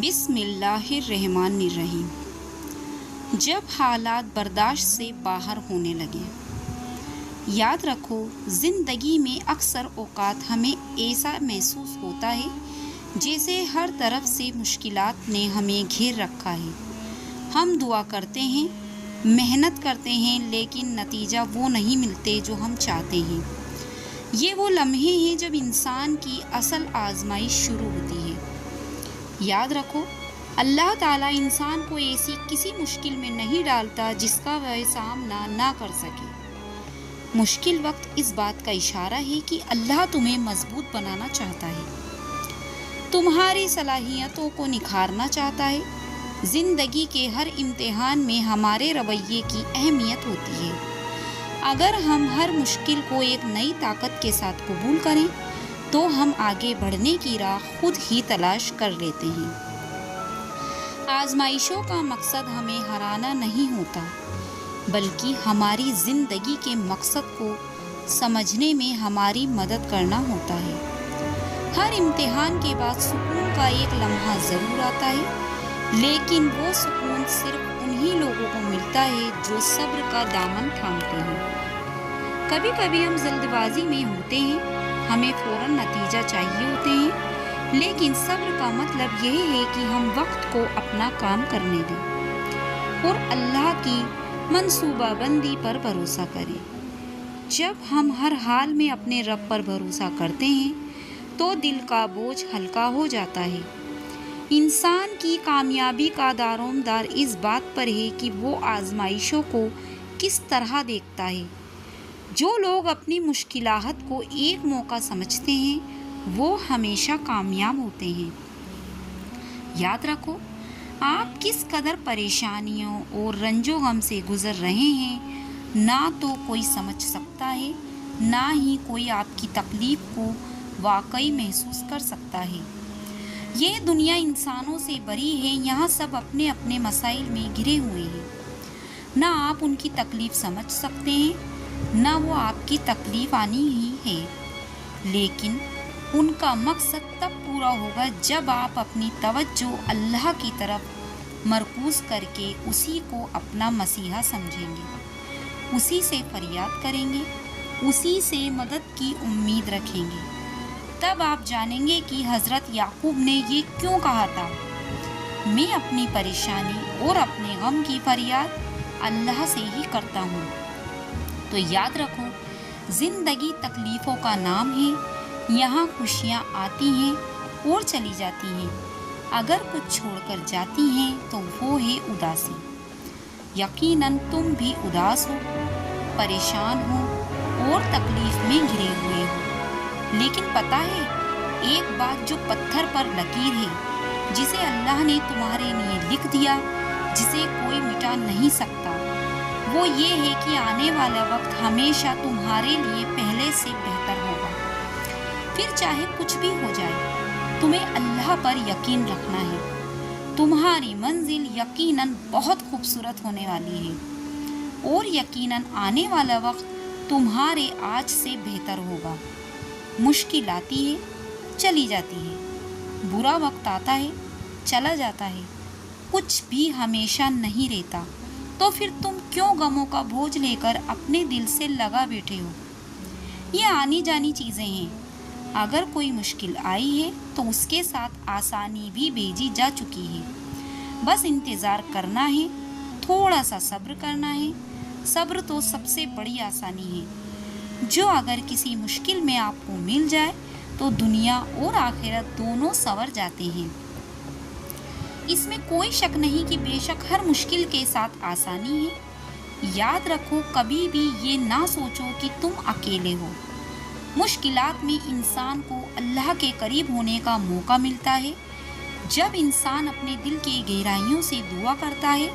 بسم اللہ الرحمن الرحیم۔ جب حالات برداشت سے باہر ہونے لگیں، یاد رکھو زندگی میں اکثر اوقات ہمیں ایسا محسوس ہوتا ہے جیسے ہر طرف سے مشکلات نے ہمیں گھیر رکھا ہے۔ ہم دعا کرتے ہیں، محنت کرتے ہیں، لیکن نتیجہ وہ نہیں ملتے جو ہم چاہتے ہیں۔ یہ وہ لمحے ہیں جب انسان کی اصل آزمائش شروع ہوتی ہے۔ یاد رکھو، اللہ تعالیٰ انسان کو ایسی کسی مشکل میں نہیں ڈالتا جس کا وہ سامنا نہ کر سکے۔ مشکل وقت اس بات کا اشارہ ہے کہ اللہ تمہیں مضبوط بنانا چاہتا ہے، تمہاری صلاحیتوں کو نکھارنا چاہتا ہے۔ زندگی کے ہر امتحان میں ہمارے رویے کی اہمیت ہوتی ہے۔ اگر ہم ہر مشکل کو ایک نئی طاقت کے ساتھ قبول کریں تو ہم آگے بڑھنے کی راہ خود ہی تلاش کر لیتے ہیں۔ آزمائشوں کا مقصد ہمیں ہرانا نہیں ہوتا، بلکہ ہماری زندگی کے مقصد کو سمجھنے میں ہماری مدد کرنا ہوتا ہے۔ ہر امتحان کے بعد سکون کا ایک لمحہ ضرور آتا ہے، لیکن وہ سکون صرف انہی لوگوں کو ملتا ہے جو صبر کا دامن تھامتے ہیں۔ کبھی کبھی ہم جلد بازی میں ہوتے ہیں، ہمیں فوراً نتیجہ چاہیے ہوتے ہیں، لیکن صبر کا مطلب یہ ہے کہ ہم وقت کو اپنا کام کرنے دیں اور اللہ کی منصوبہ بندی پر بھروسہ کریں۔ جب ہم ہر حال میں اپنے رب پر بھروسہ کرتے ہیں تو دل کا بوجھ ہلکا ہو جاتا ہے۔ انسان کی کامیابی کا دارومدار اس بات پر ہے کہ وہ آزمائشوں کو کس طرح دیکھتا ہے۔ جو لوگ اپنی مشکلات کو ایک موقع سمجھتے ہیں وہ ہمیشہ کامیاب ہوتے ہیں۔ یاد رکھو، آپ کس قدر پریشانیوں اور رنج و غم سے گزر رہے ہیں، نہ تو کوئی سمجھ سکتا ہے، نہ ہی کوئی آپ کی تکلیف کو واقعی محسوس کر سکتا ہے۔ یہ دنیا انسانوں سے بری ہے، یہاں سب اپنے اپنے مسائل میں گھرے ہوئے ہیں۔ نہ آپ ان کی تکلیف سمجھ سکتے ہیں، نہ وہ آپ کی تکلیف آنی ہی ہے، لیکن ان کا مقصد تب پورا ہوگا جب آپ اپنی توجہ اللہ کی طرف مرکوز کر کے اسی کو اپنا مسیحا سمجھیں گے، اسی سے فریاد کریں گے، اسی سے مدد کی امید رکھیں گے۔ تب آپ جانیں گے کہ حضرت یعقوب نے یہ کیوں کہا تھا، میں اپنی پریشانی اور اپنے غم کی فریاد اللہ سے ہی کرتا ہوں۔ تو یاد رکھو، زندگی تکلیفوں کا نام ہے، یہاں خوشیاں آتی ہیں اور چلی جاتی ہیں، اگر کچھ چھوڑ کر جاتی ہیں تو وہ ہے اداسی۔ یقیناً تم بھی اداس ہو، پریشان ہو اور تکلیف میں گھرے ہوئے ہو، لیکن پتہ ہے ایک بات جو پتھر پر لکیر ہے، جسے اللہ نے تمہارے لیے لکھ دیا، جسے کوئی مٹا نہیں سکتا، وہ یہ ہے کہ آنے والا وقت ہمیشہ تمہارے لیے پہلے سے بہتر ہوگا۔ پھر چاہے کچھ بھی ہو جائے، تمہیں اللہ پر یقین رکھنا ہے۔ تمہاری منزل یقیناً بہت خوبصورت ہونے والی ہے، اور یقیناً آنے والا وقت تمہارے آج سے بہتر ہوگا۔ مشکل آتی ہے، چلی جاتی ہے، برا وقت آتا ہے، چلا جاتا ہے، کچھ بھی ہمیشہ نہیں رہتا، تو پھر تم کیوں غموں کا بوجھ لے کر اپنے دل سے لگا بیٹھے ہو؟ یہ آنی جانی چیزیں ہیں، اگر کوئی مشکل آئی ہے تو اس کے ساتھ آسانی بھی بھیجی جا چکی ہے، بس انتظار کرنا ہے، تھوڑا سا صبر کرنا ہے۔ صبر تو سب سے بڑی آسانی ہے، جو اگر کسی مشکل میں آپ کو مل جائے تو دنیا اور آخرت دونوں سنور جاتے ہیں۔ اس میں کوئی شک نہیں کہ بے شک ہر مشکل کے ساتھ آسانی ہے۔ یاد رکھو، کبھی بھی یہ نہ سوچو کہ تم اکیلے ہو۔ مشکلات میں انسان کو اللہ کے قریب ہونے کا موقع ملتا ہے۔ جب انسان اپنے دل کی گہرائیوں سے دعا کرتا ہے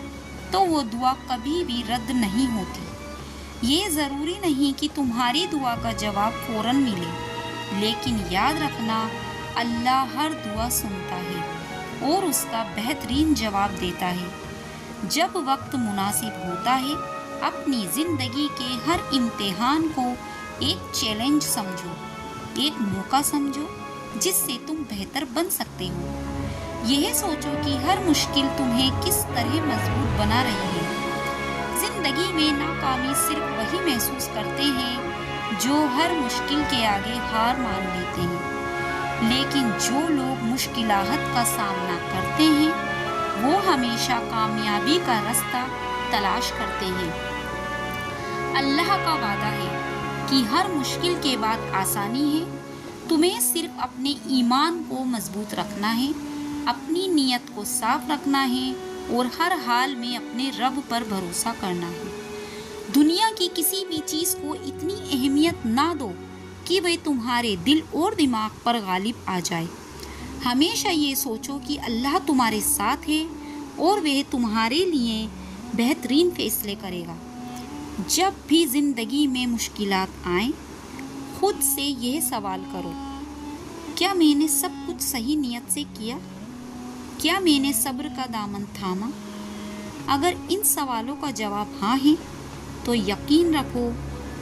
تو وہ دعا کبھی بھی رد نہیں ہوتی۔ یہ ضروری نہیں کہ تمہاری دعا کا جواب فوراً ملے، لیکن یاد رکھنا، اللہ ہر دعا سنتا ہے اور اس کا بہترین جواب دیتا ہے۔ جب وقت مناسب ہوتا ہے، اپنی زندگی کے ہر امتحان کو ایک چیلنج سمجھو، ایک موقع سمجھو جس سے تم بہتر بن سکتے ہو۔ یہ سوچو کہ ہر مشکل تمہیں کس طرح مضبوط بنا رہی ہے۔ زندگی میں ناکامی صرف وہی محسوس کرتے ہیں جو ہر مشکل کے آگے ہار مان لیتے ہیں، لیکن جو لوگ مشکلات کا سامنا کرتے ہیں وہ ہمیشہ کامیابی کا راستہ تلاش کرتے ہیں۔ اللہ کا وعدہ ہے کہ ہر مشکل کے بعد آسانی ہے۔ تمہیں صرف اپنے ایمان کو مضبوط رکھنا ہے، اپنی نیت کو صاف رکھنا ہے اور ہر حال میں اپنے رب پر بھروسہ کرنا ہے۔ دنیا کی کسی بھی چیز کو اتنی اہمیت نہ دو کہ وہ تمہارے دل اور دماغ پر غالب آ جائے۔ ہمیشہ یہ سوچو کہ اللہ تمہارے ساتھ ہے اور وہ تمہارے لیے بہترین فیصلے کرے گا۔ جب بھی زندگی میں مشکلات آئیں، خود سے یہ سوال کرو، کیا میں نے سب کچھ صحیح نیت سے کیا؟ کیا میں نے صبر کا دامن تھاما؟ اگر ان سوالوں کا جواب ہاں ہے تو یقین رکھو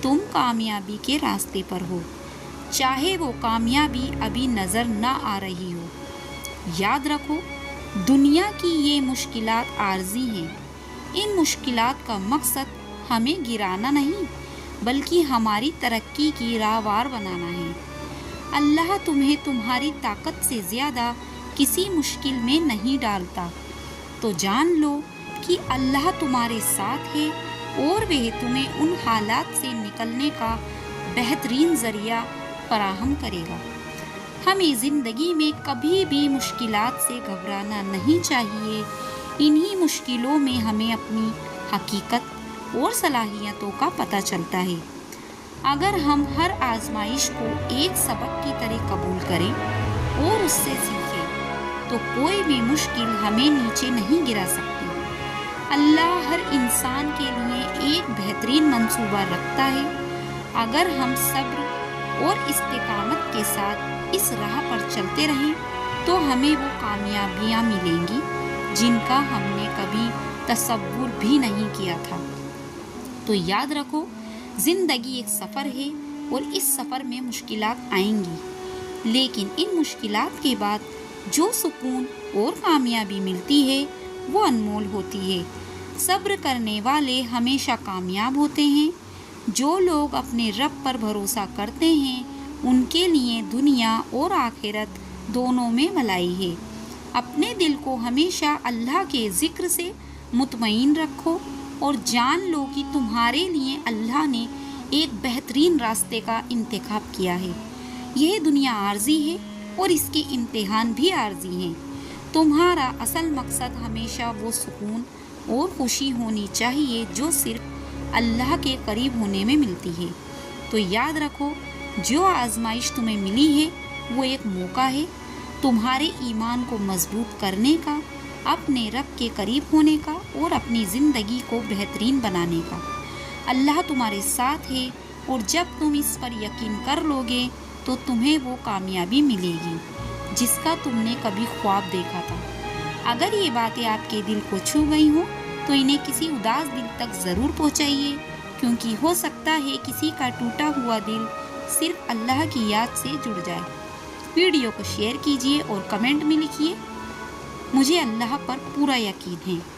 تم کامیابی کے راستے پر ہو، چاہے وہ کامیابی ابھی نظر نہ آ رہی ہو۔ یاد رکھو، دنیا کی یہ مشکلات عارضی ہیں۔ ان مشکلات کا مقصد ہمیں گرانا نہیں بلکہ ہماری ترقی کی راہوار بنانا ہے۔ اللہ تمہیں تمہاری طاقت سے زیادہ کسی مشکل میں نہیں ڈالتا، تو جان لو کہ اللہ تمہارے ساتھ ہے اور وہ تمہیں ان حالات سے نکلنے کا بہترین ذریعہ فراہم کرے گا۔ ہمیں زندگی میں کبھی بھی مشکلات سے گھبرانا نہیں چاہیے۔ انہی مشکلوں میں ہمیں اپنی حقیقت اور صلاحیتوں کا پتہ چلتا ہے۔ اگر ہم ہر آزمائش کو ایک سبق کی طرح قبول کریں اور اس سے سیکھیں تو کوئی بھی مشکل ہمیں نیچے نہیں گرا سکتی۔ اللہ ہر انسان کے لیے ایک بہترین منصوبہ رکھتا ہے۔ اگر ہم صبر اور استقامت کے ساتھ اس راہ پر چلتے رہیں تو ہمیں وہ کامیابیاں ملیں گی جن کا ہم نے کبھی تصور بھی نہیں کیا تھا۔ تو یاد رکھو، زندگی ایک سفر ہے اور اس سفر میں مشکلات آئیں گی، لیکن ان مشکلات کے بعد جو سکون اور کامیابی ملتی ہے وہ انمول ہوتی ہے۔ صبر کرنے والے ہمیشہ کامیاب ہوتے ہیں۔ جو لوگ اپنے رب پر بھروسہ کرتے ہیں ان کے لیے دنیا اور آخرت دونوں میں بھلائی ہے۔ اپنے دل کو ہمیشہ اللہ کے ذکر سے مطمئن رکھو اور جان لو کہ تمہارے لیے اللہ نے ایک بہترین راستے کا انتخاب کیا ہے۔ یہ دنیا عارضی ہے اور اس کے امتحان بھی عارضی ہیں۔ تمہارا اصل مقصد ہمیشہ وہ سکون اور خوشی ہونی چاہیے جو صرف اللہ کے قریب ہونے میں ملتی ہے۔ تو یاد رکھو، جو آزمائش تمہیں ملی ہے وہ ایک موقع ہے تمہارے ایمان کو مضبوط کرنے کا، اپنے رب کے قریب ہونے کا اور اپنی زندگی کو بہترین بنانے کا۔ اللہ تمہارے ساتھ ہے اور جب تم اس پر یقین کر لو گے تو تمہیں وہ کامیابی ملے گی جس کا تم نے کبھی خواب دیکھا تھا۔ اگر یہ باتیں آپ کے دل کو چھو گئی ہوں تو انہیں کسی اداس دل تک ضرور پہنچائیے، کیونکہ ہو سکتا ہے کسی کا ٹوٹا ہوا دل صرف اللہ کی یاد سے جڑ جائے۔ ویڈیو کو شیئر کیجیے اور کمنٹ میں لکھیے، مجھے اللہ پر پورا یقین ہے۔